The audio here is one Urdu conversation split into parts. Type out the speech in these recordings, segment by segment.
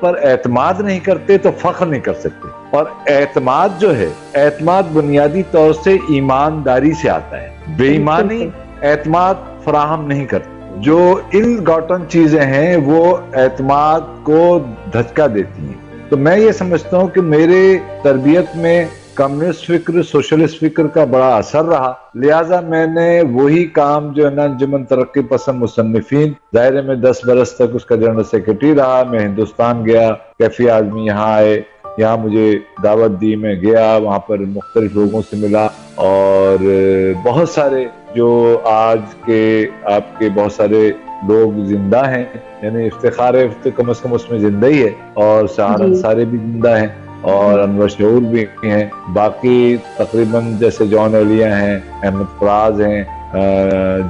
پر اعتماد نہیں کرتے تو فخر نہیں کر سکتے. اور اعتماد جو ہے، اعتماد بنیادی طور سے ایمانداری سے آتا ہے. بے ایمانی اعتماد فراہم نہیں کرتی. جو ان گاٹن چیزیں ہیں وہ اعتماد کو دھچکا دیتی ہیں. تو میں یہ سمجھتا ہوں کہ میرے تربیت میں کمیونسٹ فکر، سوشلسٹ فکر کا بڑا اثر رہا، لہٰذا میں نے وہی کام جو ہے نا انجمن ترقی پسند مصنفین، ظاہر ہے میں 10 برس تک اس کا جنرل سیکرٹری رہا. میں ہندوستان گیا، کیفی آدمی یہاں آئے، یہاں مجھے دعوت دی، میں گیا، وہاں پر مختلف لوگوں سے ملا، اور بہت سارے جو آج کے آپ کے بہت سارے لوگ زندہ ہیں، یعنی افتخار کم از کم اس میں زندہ ہی ہے، اور سہارنسارے بھی زندہ ہیں، اور انور شعور بھی ہیں، باقی تقریباً جیسے جان ایلیا ہیں، احمد فراز ہیں،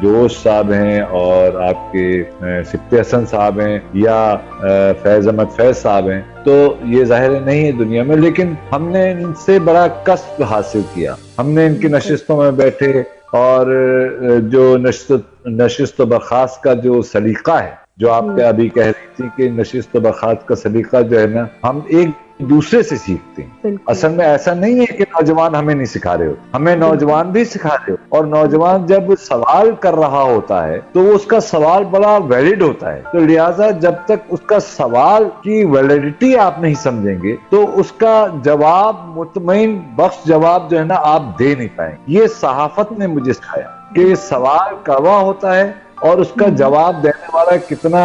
جوش صاحب ہیں، اور آپ کے سبت حسن صاحب ہیں، یا فیض احمد فیض صاحب ہیں. تو یہ ظاہر نہیں ہے دنیا میں، لیکن ہم نے ان سے بڑا کسب حاصل کیا. ہم نے ان کی نشستوں میں بیٹھے، اور جو نشست و برخاست کا جو سلیقہ ہے، جو آپ کے ابھی کہہ رہی تھی کہ نشست و برخاست کا سلیقہ جو ہے نا، ہم ایک دوسرے سے سیکھتے ہیں. اصل میں ایسا نہیں ہے کہ نوجوان ہمیں نہیں سکھا رہے ہوتے، ہمیں نوجوان بھی سکھا رہے ہوتے. اور نوجوان جب سوال کر رہا ہوتا ہے تو اس کا سوال بڑا ویلڈ ہوتا ہے، تو لہٰذا جب تک اس کا سوال کی ویلڈیٹی آپ نہیں سمجھیں گے تو اس کا جواب، مطمئن بخش جواب جو ہے نا، آپ دے نہیں پائیں. یہ صحافت نے مجھے سکھایا کہ سوال کروا ہوتا ہے، اور اس کا جواب دینے والا کتنا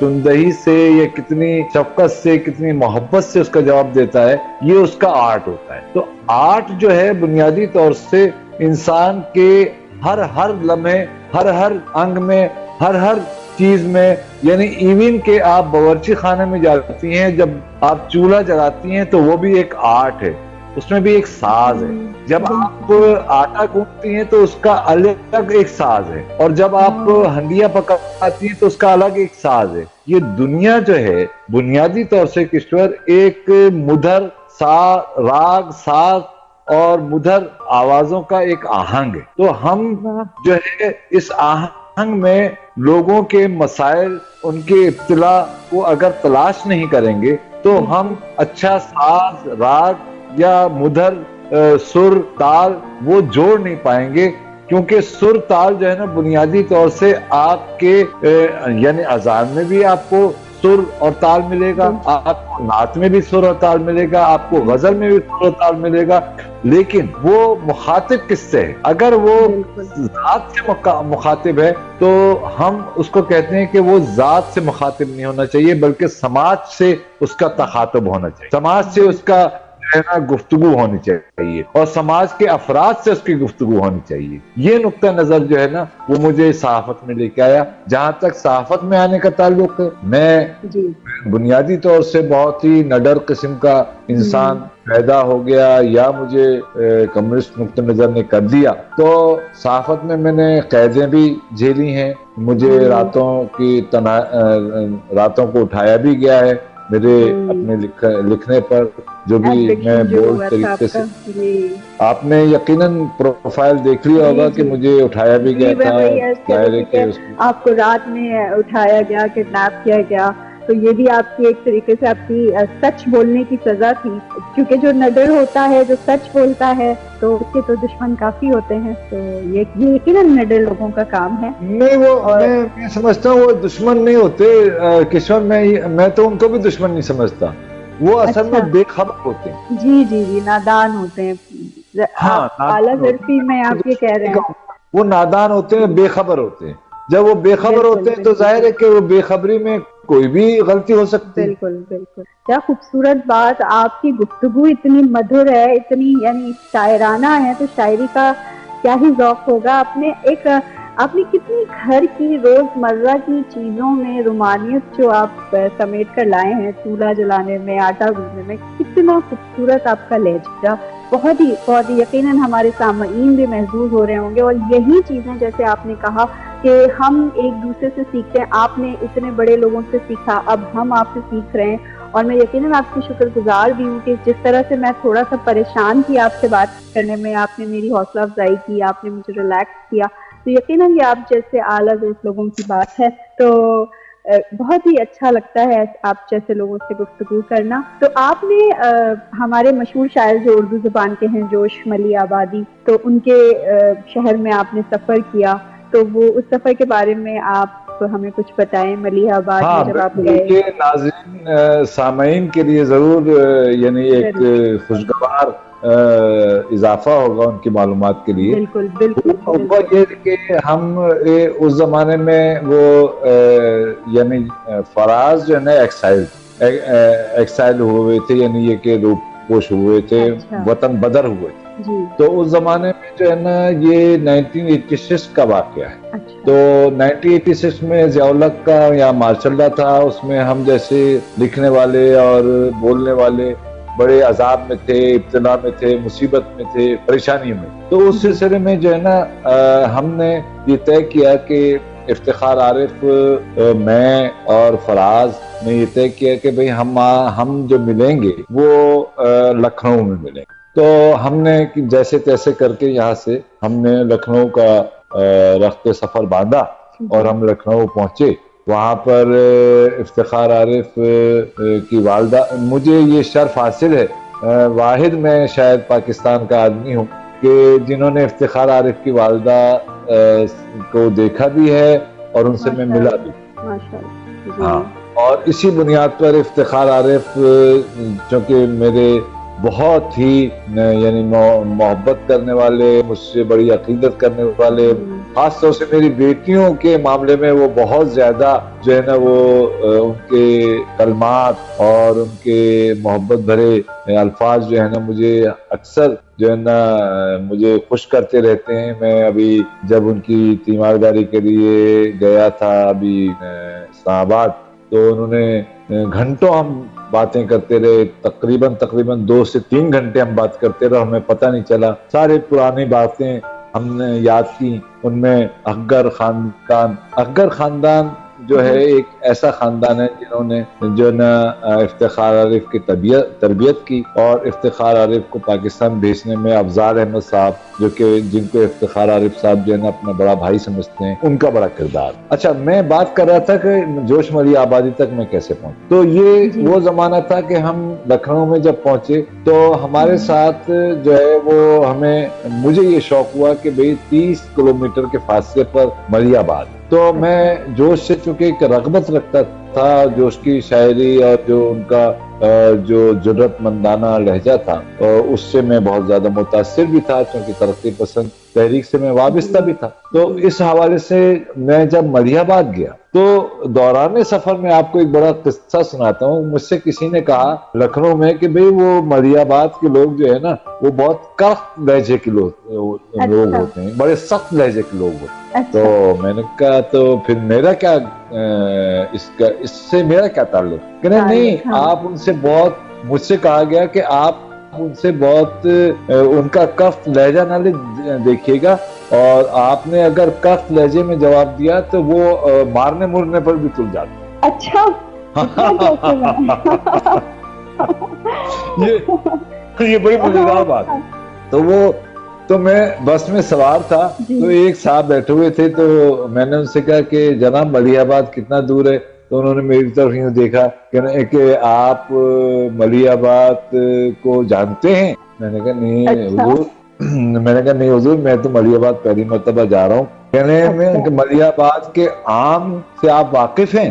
تندہی سے یا کتنی شفقت سے، کتنی محبت سے اس کا جواب دیتا ہے، یہ اس کا آرٹ ہوتا ہے. تو آرٹ جو ہے بنیادی طور سے انسان کے ہر لمحے، ہر انگ میں، ہر چیز میں، یعنی ایون کہ آپ باورچی خانے میں جاتی ہیں، جب آپ چولہا جلاتی ہیں تو وہ بھی ایک آرٹ ہے، اس میں بھی ایک ساز ہے. جب آپ آٹا گوندتی ہیں تو اس کا الگ ایک ساز ہے، اور جب آپ ہنڈیا پکاتی ہیں تو اس کا الگ ایک ساز ہے. یہ دنیا جو ہے بنیادی طور سے کشور ایک مدھر راگ، ساز اور مدھر آوازوں کا ایک آہنگ ہے. تو ہم جو ہے اس آہنگ میں لوگوں کے مسائل، ان کے ابتلا کو اگر تلاش نہیں کریں گے تو ہم اچھا ساز، راگ یا مدھر سر، تال وہ جوڑ نہیں پائیں گے. کیونکہ سر تال جو ہے نا بنیادی طور سے آپ کے یعنی اذان میں بھی آپ کو سر اور تال ملے گا، آپ کو نعت میں بھی سر اور تال ملے گا، آپ کو غزل میں بھی سر اور تال ملے گا، لیکن وہ مخاطب کس سے ہے؟ اگر وہ ذات سے مخاطب ہے تو ہم اس کو کہتے ہیں کہ وہ ذات سے مخاطب نہیں ہونا چاہیے، بلکہ سماج سے اس کا تخاطب ہونا چاہیے، سماج سے اس کا گفتگو ہونی چاہیے، اور سماج کے افراد سے اس کی گفتگو ہونی چاہیے. یہ نقطہ نظر جو ہے نا وہ مجھے صحافت میں لے کے آیا. جہاں تک صحافت میں آنے کا تعلق ہے، میں بنیادی طور سے بہت ہی نڈر قسم کا انسان پیدا ہو گیا، یا مجھے کمیونسٹ نقطہ نظر نے کر دیا. تو صحافت میں نے قیدیں بھی جھیلی ہیں، مجھے راتوں کو اٹھایا بھی گیا ہے میرے اپنے لکھنے پر، جو بھی میں بول طریقے سے. آپ نے یقیناً پروفائل دیکھ لیا ہوگا کہ مجھے اٹھایا بھی گیا تھا. آپ کو رات میں اٹھایا گیا، کڈنیپ کیا گیا، تو یہ بھی آپ کی ایک طریقے سے آپ کی سچ بولنے کی سزا تھی، کیونکہ جو نڈر ہوتا ہے، جو سچ بولتا ہے، تو اس کے تو دشمن کافی ہوتے ہیں. تو یہ یقیناً نڈر لوگوں کا کام ہے. نہیں، وہ میں سمجھتا ہوں وہ دشمن نہیں ہوتے کشور، میں تو ان کو بھی دشمن نہیں سمجھتا، وہ اصل میں بے خبر ہوتے ہیں. جی نادان ہوتے ہیں. اعلیٰ ظرفی میں آپ یہ کہہ رہے ہیں وہ نادان ہوتے ہیں، بے خبر ہوتے ہیں. جب وہ بے خبر ہوتے ہیں تو ظاہر ہے کہ وہ بے خبری میں کوئی بھی غلطی ہو سکتی ہے. بالکل. کیا خوبصورت بات، آپ کی گفتگو اتنی مدھر ہے، اتنی یعنی شاعرانہ ہے، تو شاعری کا کیا ہی ذوق ہوگا. آپ نے کتنی گھر کی روزمرہ کی چیزوں میں رومانیت جو آپ سمیٹ کر لائے ہیں، چولہا جلانے میں، آٹا گوندنے میں، کتنا خوبصورت آپ کا لہجہ، بہت ہی یقیناً ہمارے سامعین بھی محظوظ ہو رہے ہوں گے. اور یہی چیزیں جیسے آپ نے کہا کہ ہم ایک دوسرے سے سیکھتے ہیں، آپ نے اتنے بڑے لوگوں سے سیکھا، اب ہم آپ سے سیکھ رہے ہیں. اور میں یقیناً آپ کی شکر گزار بھی ہوں کہ جس طرح سے میں تھوڑا سا پریشان تھی آپ سے بات کرنے میں، آپ نے میری حوصلہ افزائی کی، آپ نے مجھے ریلیکس کیا. تو یقیناً یہ آپ جیسے اعلیٰ ذوق لوگوں کی بات ہے. تو بہت ہی اچھا لگتا ہے آپ جیسے لوگوں سے گفتگو کرنا. تو آپ نے ہمارے مشہور شاعر جو اردو زبان کے ہیں جوش ملی آبادی، تو ان کے شہر میں آپ نے سفر کیا، تو وہ اس سفر کے بارے میں آپ ہمیں کچھ بتائیں. ملیح آباد میں ہاں جب آپ بالکل، گئے. یہ ناظرین سامعین کے لیے ضرور یعنی ایک خوشگوار اضافہ ہوگا ان کی معلومات کے لیے. بالکل بالکل وہ یہ کہ ہم اس زمانے میں وہ یعنی فراز جو ہے نا ایکسائل ہوئے تھے، یعنی یہ کہ روپ پوش ہوئے تھے، اچھا وطن بدر ہوئے تھے. جی. تو اس زمانے میں جو ہے نا یہ 1986 کا واقعہ ہے. اچھا. تو 1986 میں ضیاء الحق کا یہاں مارچ چل رہا تھا. اس میں ہم جیسے لکھنے والے اور بولنے والے بڑے عذاب میں تھے، ابتلا میں تھے، مصیبت میں تھے، پریشانی میں. تو اس سلسلے میں جو ہے نا ہم نے یہ طے کیا کہ افتخار عارف، میں اور فراز نے یہ طے کیا کہ بھئی ہم جو ملیں گے وہ لکھنؤ میں ملیں گے. تو ہم نے جیسے تیسے کر کے یہاں سے ہم نے لکھنؤ کا رخت سفر باندھا اور ہم لکھنؤ پہنچے. وہاں پر افتخار عارف کی والدہ، مجھے یہ شرف حاصل ہے، واحد میں شاید پاکستان کا آدمی ہوں کہ جنہوں نے افتخار عارف کی والدہ کو دیکھا بھی ہے اور ان سے میں ملا بھی. ہاں، اور اسی بنیاد پر افتخار عارف چونکہ میرے بہت ہی یعنی محبت کرنے والے، مجھ سے بڑی عقیدت کرنے والے، خاص طور سے میری بیٹیوں کے معاملے میں وہ بہت زیادہ جو ہے نا وہ ان کے کلمات اور ان کے محبت بھرے الفاظ جو ہے نا مجھے اکثر جو ہے نا مجھے خوش کرتے رہتے ہیں. میں ابھی جب ان کی تیمارداری کے لیے گیا تھا ابھی اسلام آباد، تو انہوں نے گھنٹوں ہم باتیں کرتے رہے، تقریباً 2 سے 3 گھنٹے ہم بات کرتے رہے، ہمیں پتہ نہیں چلا. سارے پرانی باتیں ہم نے یاد کی. ان میں اکبر خاندان جو ہے ایک ایسا خاندان ہے جنہوں نے جو نا افتخار عارف کی تربیت کی، اور افتخار عارف کو پاکستان بھیجنے میں افضال احمد صاحب، جو کہ جن کو افتخار عارف صاحب جو ہے نا اپنا بڑا بھائی سمجھتے ہیں، ان کا بڑا کردار. اچھا، میں بات کر رہا تھا کہ جوش ملی آبادی تک میں کیسے پہنچا. تو یہ وہ زمانہ تھا کہ ہم لکھنؤ میں جب پہنچے تو ہمارے ساتھ جو ہے وہ مجھے یہ شوق ہوا کہ بھئی 30 کلومیٹر کے فاصلے پر ملیح آباد. تو میں جوش سے چونکہ ایک رغبت رکھتا تھا، جوش کی شاعری اور جو ان کا جو جرأت مندانہ لہجہ تھا اس سے میں بہت زیادہ متاثر بھی تھا، کیونکہ ترقی پسند تحریک سے میں وابستہ بھی تھا. تو اس حوالے سے میں جب ملیح آباد گیا تو دوران سفر میں آپ کو ایک بڑا قصہ سناتا ہوں. مجھ سے کسی نے کہا لکھنؤ میں کہ بھئی وہ ملیح آباد کے لوگ جو ہے نا وہ بہت کڑک لہجے کے لوگ ہوتے ہیں، بڑے سخت لہجے کے لوگ ہوتے ہیں. تو میں نے کہا تو پھر میرا کیا اس سے میرا کیا تعلق؟ کہ نہیں، آپ ان سے بہت، مجھ سے کہا گیا کہ آپ ان سے بہت ان کا کف لہجہ نہ دیکھیے گا، اور آپ نے اگر کف لہجے میں جواب دیا تو وہ مارنے مرنے پر بھی تل جاتے. اچھا، یہ بڑی مزیدار بات ہے. تو میں بس میں سوار تھا، تو ایک صاحب بیٹھے ہوئے تھے، تو میں نے ان سے کہا کہ جناب ملیح آباد کتنا دور ہے؟ تو انہوں نے میری طرف یوں دیکھا کہ آپ ملیح آباد کو جانتے ہیں؟ میں نے کہا نہیں حضور، میں تو ملیح آباد پہلی مرتبہ جا رہا ہوں. کہنے میں ملیح آباد کے آم سے آپ واقف ہیں؟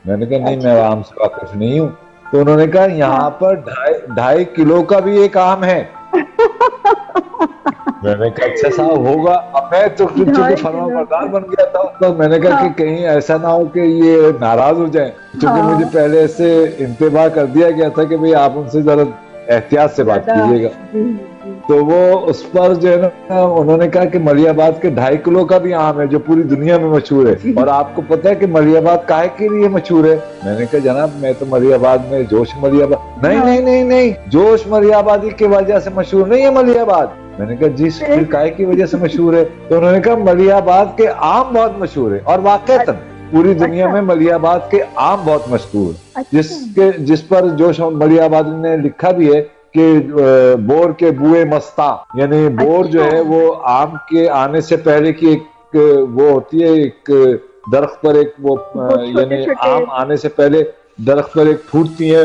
میں نے کہا نہیں، میں آم سے واقف نہیں ہوں. تو انہوں نے کہا یہاں پر 2.5 کلو کا بھی ایک آم ہے. میں نے کہا اچھا صاحب ہوگا. اب میں تو چونکہ فرمانبردار بن گیا تھا، تو میں نے کہا کہ کہیں ایسا نہ ہو کہ یہ ناراض ہو جائیں، چونکہ مجھے پہلے سے انتباہ کر دیا گیا تھا کہ بھئی آپ ان سے ذرا احتیاط سے بات کیجیے گا. تو وہ اس پر جو ہے نا انہوں نے کہا کہ ملیح آباد کے 2.5 کلو کا بھی آم ہے جو پوری دنیا میں مشہور ہے. اور آپ کو پتہ ہے کہ ملیح آباد کائے کے لیے مشہور ہے؟ میں نے کہا جناب میں تو ملیح آباد میں جوش ملیح آباد، نہیں، جوش ملیح آبادی کی وجہ سے مشہور نہیں ہے ملیح آباد. میں نے کہا جی پھر کائے کی وجہ سے مشہور ہے؟ تو انہوں نے کہا ملیح آباد کے آم بہت مشہور ہے. اور واقعتاً پوری دنیا میں ملیح آباد کے آم بہت مشہور ہے، جس پر جوش ملیح آبادی نے لکھا بھی ہے کہ بور کے بوئے مستا، یعنی بور جو ہے وہ آم کے آنے سے پہلے کی ایک وہ ہوتی ہے، ایک درخت پر ایک وہ چھوٹے یعنی چھوٹے آم آنے سے پہلے درخت پر ایک پھوٹتی ہے